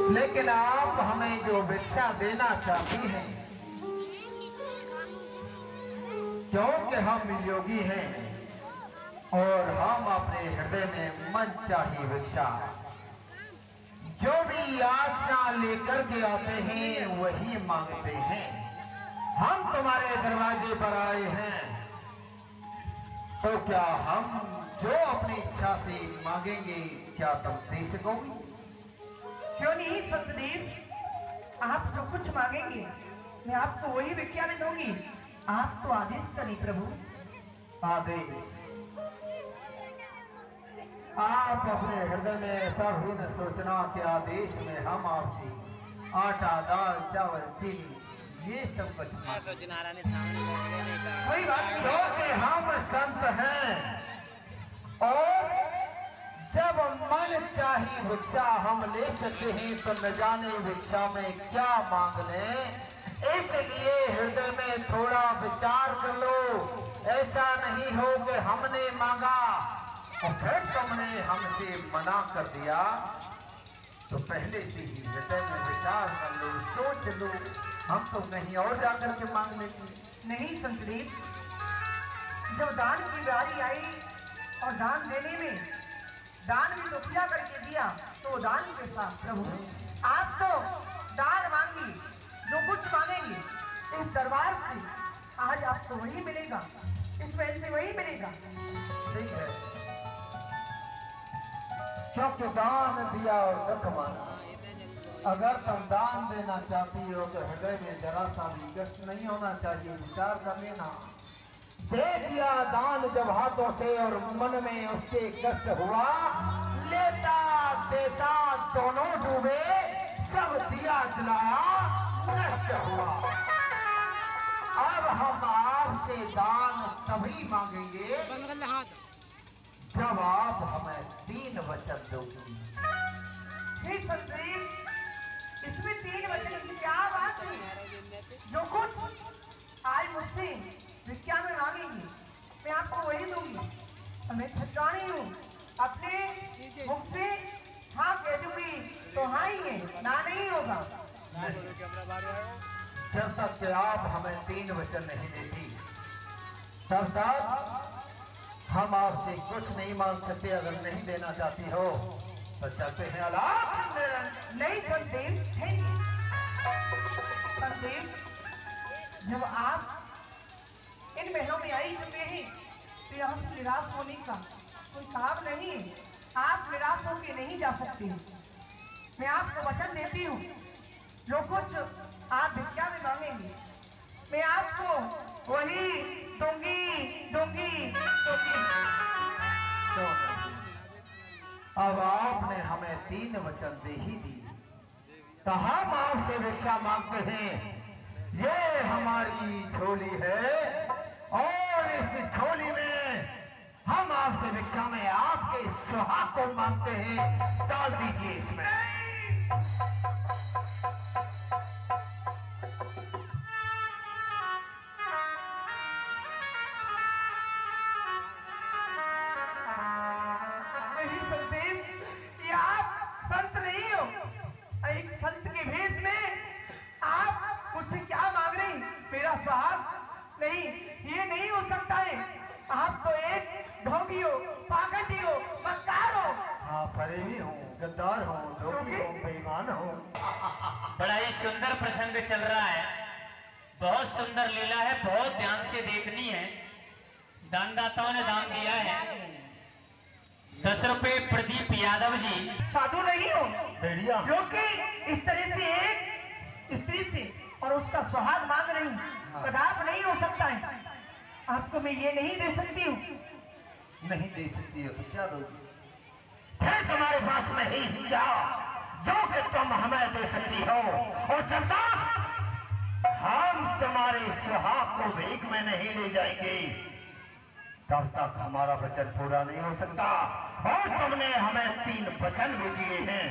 लेकिन आप हमें जो भिक्षा देना चाहती हैं, क्योंकि हम योगी हैं और हम अपने हृदय में मन चाही भिक्षा जो भी याचना लेकर के आते हैं वही मांगते हैं। हम तुम्हारे दरवाजे पर आए हैं, तो क्या हम जो अपनी इच्छा से मांगेंगे क्या तुम दे सकोगी? क्यों नहीं सतदेव, आप जो कुछ मांगेंगे मैं आपको वही भिक्षा में दूंगी। आप तो आदेश करें प्रभु। आदेश? आप अपने हृदय में ऐसा भी न सोचना कि आदेश में हम आपसे आटा, दाल, चावल, चीनी ये सब कुछ कोई बात नहीं, क्योंकि हम संत हैं और जब मन चाही भिक्षा हम ले सकते हैं तो न जाने भिक्षा में क्या मांग लें। इसलिए हृदय में थोड़ा विचार कर लो। ऐसा नहीं हो कि हमने मांगा और फिर तुमने हमसे मना कर दिया। तो पहले से ही हृदय में विचार कर लो, सोच लो, हम तो कहीं और जाकर के मांग लेते। नहीं संतदेव, जब दान की बारी आई और दान देने में दान भी तो किया करके दिया, तो दान के साथ प्रभु आप तो दान मांगी, जो कुछ मांगेंगे इस दरबार से आज आपको वही मिलेगा, इस महल से वही मिलेगा। ठीक है, क्योंकि दान दिया और दुख माना। अगर तुम दान देना चाहती हो तो हृदय में जरा सा भी कष्ट नहीं होना चाहिए, विचार कर लेना। दे दिया दान जब हाथों से और मन में उसके कष्ट हुआ, लेता देता दोनों डूबे, सब दिया जलाया नष्ट हुआ। अब हम आपसे दान तभी मांगेंगे जब आप हमें 3 वचन दोगी। ठीक संतदेव, इसमें 3 वचन की क्या बात है? जो कुछ आज मुझसे भिक्षा में मांगेंगी मैं आपको वही दूंगी। मैं छटकानी हूँ, अपने मुख से हाँ कह दूंगी तो हाँ ही है, ना नहीं होगा। जब तक कि आप हमें 3 वचन नहीं देती तब तक हम आपसे कुछ नहीं मांग सकते। अगर नहीं देना चाहती हो तो चलते हैं अलाप। नहीं संतदेव, संतदेव, जब आप इन महलों में आई चुके हैं तो यहाँ से निराश होने का कोई काम नहीं है। आप निराश होकर नहीं जा सकते। मैं आपको वचन देती हूँ, जो कुछ आप भिक्षा में मांगेंगे मैं आपको वही दूंगी दूंगी दूंगी। अब आपने हमें 3 वचन दे ही दी तो हम आपसे भिक्षा मांगते हैं। ये हमारी झोली है और इस झोली में हम आपसे भिक्षा में आपके सुहाग को मांगते हैं। डाल दीजिए इसमें। नहीं संतदेव, ये आप संत नहीं हो। एक संत के भेष में आप मुझसे क्या मांग रही? मेरा सुहाग नहीं, ये नहीं हो सकता है। आप तो एक ढोंगी हो, पाखंडी हो, मक्कार हो। हाँ, फरेबी हूँ, गद्दार हूँ, धोखी हूँ, बेईमान हूँ। बड़ा ही सुंदर प्रसंग चल रहा है, बहुत सुंदर लीला है, बहुत ध्यान से देखनी है। दानदाताओं ने दान दिया है 10 रुपए प्रदीप यादव जी। साधु नहीं हो भेड़िया क्योंकि इस तरह से एक स्त्री से और उसका सुहाग मांग रही, कदाप नहीं हो सकता है। आपको मैं ये नहीं दे सकती हूँ। नहीं दे सकती हो तो क्या दोगी? फिर तुम्हारे पास में ही जाओ जो कि तुम हमें दे सकती हो, और जब तक हम तुम्हारे सुहाग को भीख में नहीं ले जाएंगे तब तक हमारा वचन पूरा नहीं हो सकता। और तुमने हमें 3 वचन भी दिए हैं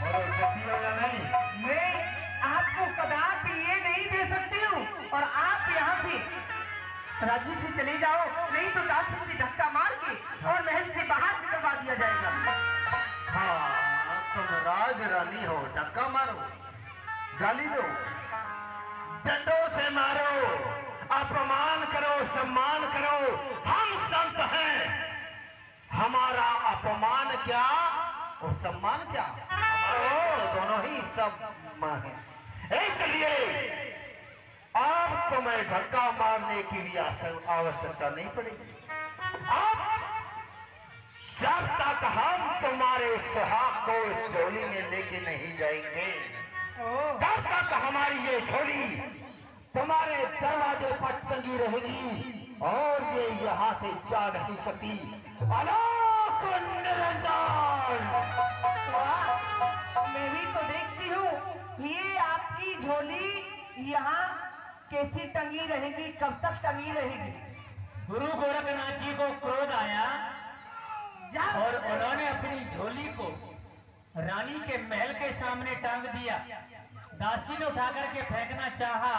और या नहीं? मैं आपको कदापि ये नहीं दे सकती हूँ और आप यहाँ से राज्य से चले जाओ, नहीं तो दासी से धक्का मार के और महल से बाहर निकलवा दिया जाएगा। हाँ, तुम राज रानी हो, धक्का मारो, गाली दो, डंडों से मारो, अपमान करो, सम्मान करो, हम संत हैं। हमारा अपमान क्या और सम्मान क्या, हमारे तो दोनों ही सब मां हैं। इसलिए अब तुम्हें धक्का मारने की भी आवश्यकता नहीं पड़ेगी। अब जब तक हम तुम्हारे सुहाग को इस झोली में लेके नहीं जाएंगे, तब तक हमारी ये झोली तुम्हारे दरवाजे पर टंगी रहेगी और ये यहाँ से जा नहीं सकती। अलोक निरंजन, मैं भी तो देखती हूँ ये आपकी झोली यहाँ कैसी टंगी रहेगी, कब तक टंगी रहेगी? गुरु गोरखनाथ जी को क्रोध आया और उन्होंने अपनी झोली को रानी के महल के सामने टांग दिया। दासी ने उठा करके फेंकना चाहा